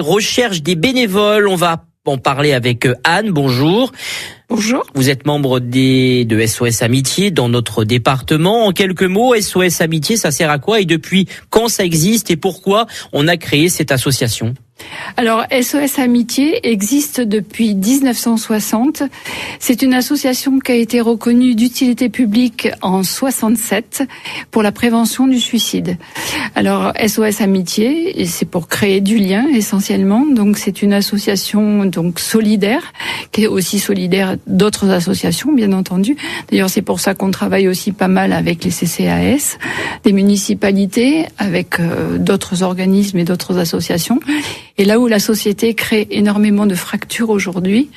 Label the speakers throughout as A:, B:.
A: Recherche des bénévoles, on va en parler avec Anne, bonjour.
B: Bonjour.
A: Vous êtes membre de SOS Amitié dans notre département. En quelques mots, SOS Amitié, ça sert à quoi et depuis quand ça existe et pourquoi on a créé cette association ?
B: Alors, SOS Amitié existe depuis 1960. C'est une association qui a été reconnue d'utilité publique en 67 pour la prévention du suicide. Alors, SOS Amitié, c'est pour créer du lien essentiellement. Donc, c'est une association donc solidaire, qui est aussi solidaire d'autres associations, bien entendu. D'ailleurs, c'est pour ça qu'on travaille aussi pas mal avec les CCAS, des municipalités, avec d'autres organismes et d'autres associations. Et là où la société crée énormément de fractures aujourd'hui,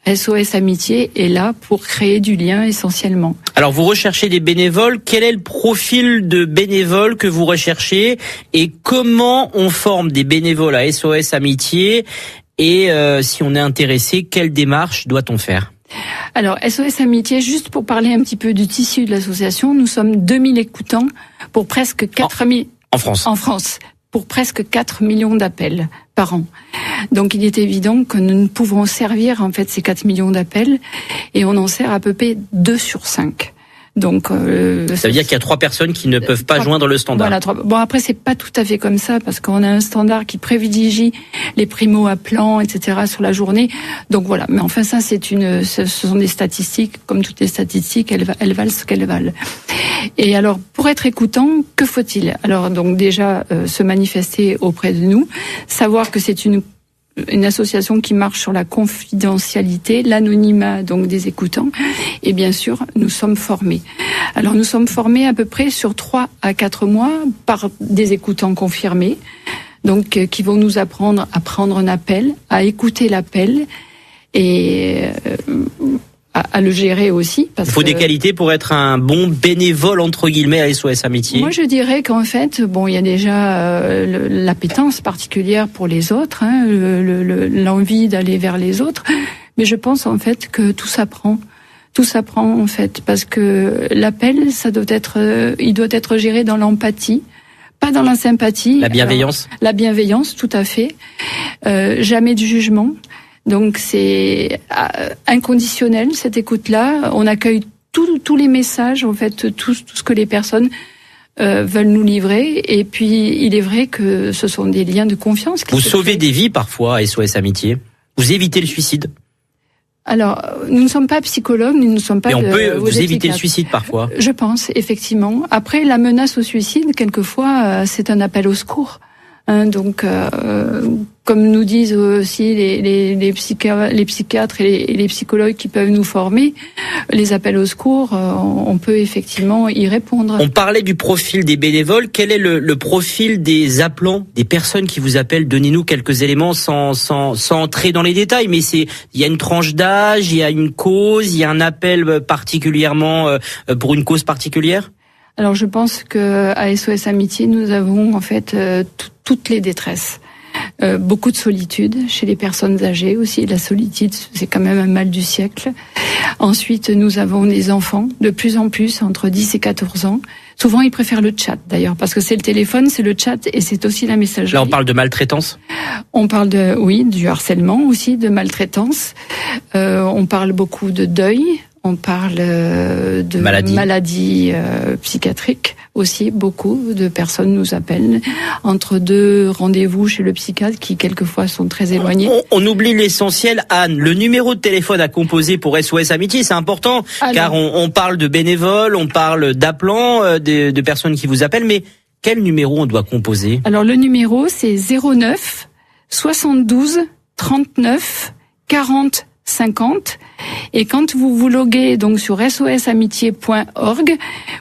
B: SOS Amitié est là pour créer du lien essentiellement.
A: Alors vous recherchez des bénévoles, quel est le profil de bénévoles que vous recherchez et comment on forme des bénévoles à SOS Amitié et si on est intéressé, quelle démarche doit-on faire ?
B: Alors SOS Amitié, juste pour parler un petit peu du tissu de l'association, nous sommes 2000 écoutants pour presque 4000
A: en France.
B: En France. Pour presque 4 millions d'appels par an. Donc il est évident que nous ne pouvons servir en fait ces 4 millions d'appels et on en sert à peu près 2 sur 5. Donc ça
A: veut dire qu'il y a 3 personnes qui ne peuvent pas joindre le standard.
B: Voilà, 3. Bon après c'est pas tout à fait comme ça parce qu'on a un standard qui privilégie les primo-appelants, etc. sur la journée. Donc voilà, mais enfin ça ce sont des statistiques, comme toutes les statistiques, elles valent ce qu'elles valent. Et alors, pour être écoutant, que faut-il ? Alors, donc déjà, se manifester auprès de nous, savoir que c'est une association qui marche sur la confidentialité, l'anonymat donc des écoutants, et bien sûr, nous sommes formés. Alors, nous sommes formés à peu près sur 3 à 4 mois par des écoutants confirmés, donc qui vont nous apprendre à prendre un appel, à écouter l'appel et à le gérer aussi. Parce
A: il faut des qualités pour être un bon bénévole, entre guillemets, à SOS Amitié.
B: Moi, je dirais qu'en fait, bon, il y a déjà l'appétence particulière pour les autres, hein, l'envie d'aller vers les autres, mais je pense en fait que tout s'apprend. Tout s'apprend en fait, parce que l'appel, il doit être géré dans l'empathie, pas dans la sympathie.
A: La bienveillance.
B: Alors, la bienveillance, tout à fait. Jamais de jugement. Donc c'est inconditionnel cette écoute-là. On accueille tous les messages, en fait, tout ce que les personnes veulent nous livrer. Et puis il est vrai que ce sont des liens de confiance.
A: Vous sauvez des vies parfois à SOS Amitié. Vous évitez le suicide.
B: Alors nous ne sommes pas psychologues, nous ne sommes pas.
A: Mais on peut vous éviter le suicide parfois.
B: Je pense effectivement. Après la menace au suicide, quelquefois c'est un appel au secours. Donc, comme nous disent aussi les psychiatres et les psychologues qui peuvent nous former, les appels au secours, on peut effectivement y répondre.
A: On parlait du profil des bénévoles. Quel est le profil des appelants, des personnes qui vous appellent ? Donnez-nous quelques éléments sans entrer dans les détails. Mais il y a une tranche d'âge, il y a une cause, il y a un appel particulièrement pour une cause particulière ?
B: Alors je pense que à SOS Amitié, nous avons en fait toutes les détresses. Beaucoup de solitude chez les personnes âgées aussi. La solitude, c'est quand même un mal du siècle. Ensuite, nous avons des enfants, de plus en plus, entre 10 et 14 ans. Souvent, ils préfèrent le chat, d'ailleurs, parce que c'est le téléphone, c'est le chat et c'est aussi la messagerie.
A: Là, on parle de maltraitance ?
B: On parle du harcèlement aussi, de maltraitance. On parle beaucoup de deuil. On parle de maladies psychiatriques aussi. Beaucoup de personnes nous appellent entre 2 rendez-vous chez le psychiatre qui quelquefois sont très éloignés.
A: On oublie l'essentiel, Anne. Le numéro de téléphone à composer pour SOS Amitié, c'est important. Alors, car on parle de bénévoles, on parle d'appelants, de personnes qui vous appellent. Mais quel numéro on doit composer ?
B: Alors le numéro c'est 09 72 39 40 50. Et quand vous vous loguez donc sur sosamitié.org,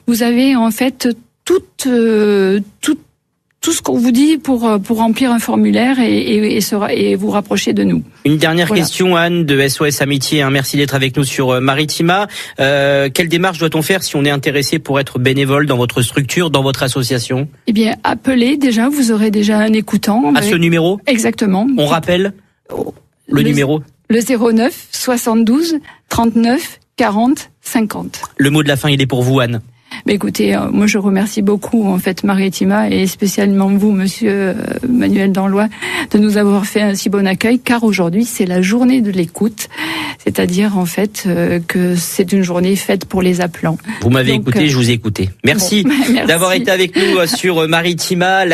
B: vous avez en fait tout ce qu'on vous dit pour remplir un formulaire et vous rapprocher de nous.
A: Une dernière question, Anne, de SOS Amitié. Merci d'être avec nous sur Maritima. Quelle démarche doit-on faire si on est intéressé pour être bénévole dans votre structure, dans votre association ?
B: Eh bien, appelez déjà, vous aurez déjà un écoutant.
A: À ce numéro ?
B: Exactement.
A: On rappelle le numéro ?
B: Le 09 72 39 40 50.
A: Le mot de la fin, il est pour vous, Anne.
B: Mais écoutez, moi je remercie beaucoup en fait Maritima et spécialement vous, Monsieur Manuel Danlois, de nous avoir fait un si bon accueil, car aujourd'hui c'est la journée de l'écoute, c'est-à-dire en fait que c'est une journée faite pour les appelants.
A: Vous m'avez écouté, je vous ai écouté. Merci,
B: merci
A: d'avoir été avec nous sur Maritima.